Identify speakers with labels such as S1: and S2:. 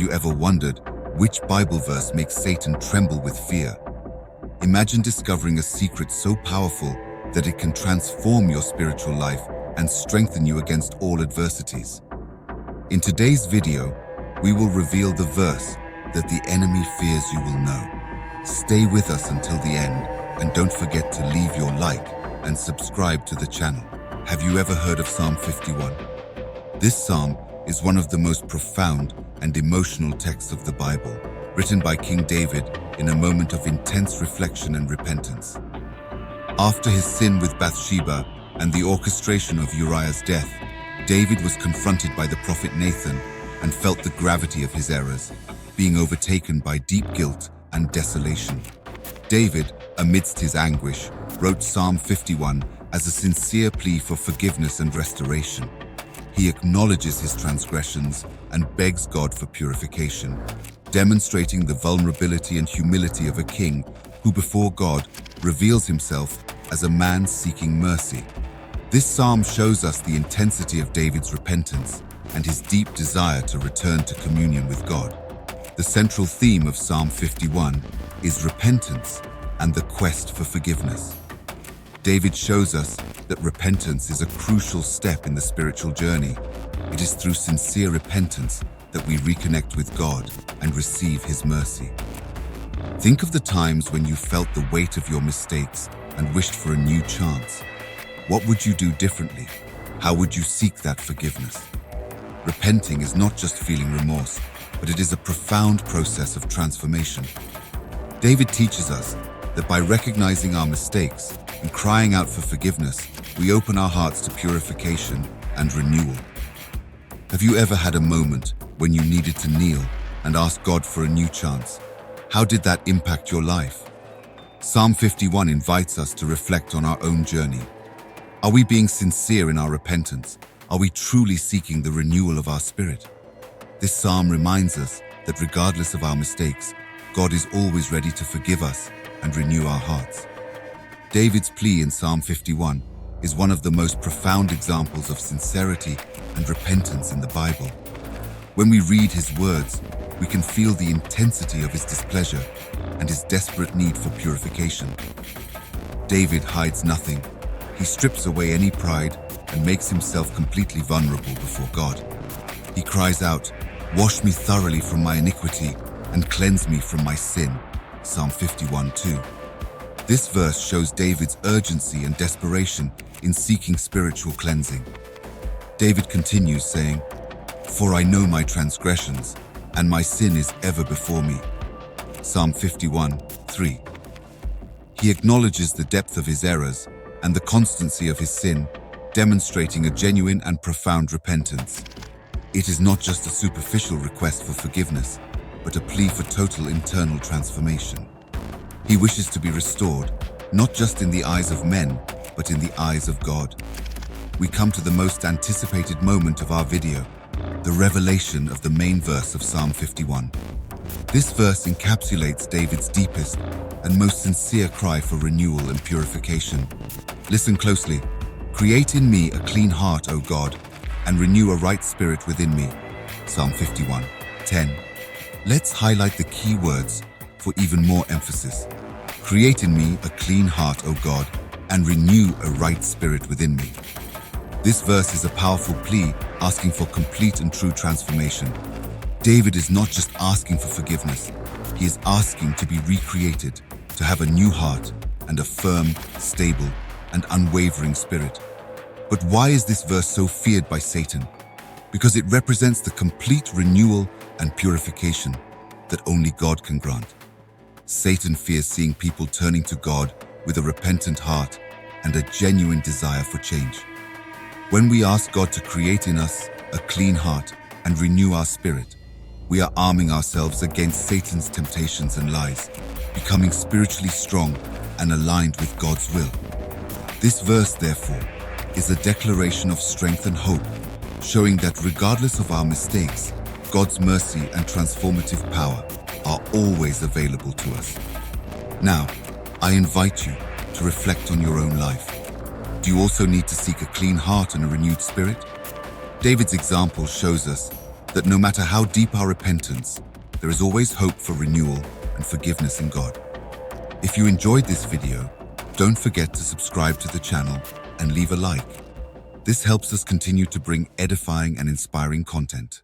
S1: you ever wondered which Bible verse makes Satan tremble with fear? Imagine discovering a secret so powerful that it can transform your spiritual life and strengthen you against all adversities. In today's video, we will reveal the verse that the enemy fears you will know. Stay with us until the end, and don't forget to leave your like and subscribe to the channel. Have you ever heard of Psalm 51? This psalm is one of the most profound and emotional texts of the Bible, written by King David in a moment of intense reflection and repentance. After his sin with Bathsheba and the orchestration of Uriah's death, David was confronted by the prophet Nathan and felt the gravity of his errors, being overtaken by deep guilt and desolation. David, amidst his anguish, wrote Psalm 51 as a sincere plea for forgiveness and restoration. He acknowledges his transgressions and begs God for purification, demonstrating the vulnerability and humility of a king who before God reveals himself as a man seeking mercy. This psalm shows us the intensity of David's repentance and his deep desire to return to communion with God. The central theme of Psalm 51 is repentance and the quest for forgiveness. David shows us that repentance is a crucial step in the spiritual journey. It is through sincere repentance that we reconnect with God and receive His mercy. Think of the times when you felt the weight of your mistakes and wished for a new chance. What would you do differently? How would you seek that forgiveness? Repenting is not just feeling remorse, but it is a profound process of transformation. David teaches us that by recognizing our mistakes and crying out for forgiveness, we open our hearts to purification and renewal. Have you ever had a moment when you needed to kneel and ask God for a new chance? How did that impact your life? Psalm 51 invites us to reflect on our own journey. Are we being sincere in our repentance? Are we truly seeking the renewal of our spirit? This psalm reminds us that regardless of our mistakes, God is always ready to forgive us and renew our hearts. David's plea in Psalm 51 is one of the most profound examples of sincerity and repentance in the Bible. When we read his words, we can feel the intensity of his displeasure and his desperate need for purification. David hides nothing. He strips away any pride and makes himself completely vulnerable before God. He cries out, "Wash me thoroughly from my iniquity and cleanse me from my sin." Psalm 51:2. This verse shows David's urgency and desperation in seeking spiritual cleansing. David continues saying, "For I know my transgressions, and my sin is ever before me." Psalm 51:3. He acknowledges the depth of his errors and the constancy of his sin, demonstrating a genuine and profound repentance. It is not just a superficial request for forgiveness, but a plea for total internal transformation. He wishes to be restored, not just in the eyes of men, but in the eyes of God. We come to the most anticipated moment of our video, the revelation of the main verse of Psalm 51. This verse encapsulates David's deepest and most sincere cry for renewal and purification. Listen closely. "Create in me a clean heart, O God, and renew a right spirit within me." Psalm 51:10. Let's highlight the key words for even more emphasis. "Create in me a clean heart, O God, and renew a right spirit within me." This verse is a powerful plea asking for complete and true transformation. David is not just asking for forgiveness, he is asking to be recreated, to have a new heart and a firm, stable, and unwavering spirit. But why is this verse so feared by Satan? Because it represents the complete renewal and purification that only God can grant. Satan fears seeing people turning to God with a repentant heart and a genuine desire for change. When we ask God to create in us a clean heart and renew our spirit, we are arming ourselves against Satan's temptations and lies, becoming spiritually strong and aligned with God's will. This verse, therefore, is a declaration of strength and hope, showing that regardless of our mistakes, God's mercy and transformative power are always available to us. Now, I invite you to reflect on your own life. Do you also need to seek a clean heart and a renewed spirit? David's example shows us that no matter how deep our repentance, there is always hope for renewal and forgiveness in God. If you enjoyed this video, don't forget to subscribe to the channel and leave a like. This helps us continue to bring edifying and inspiring content.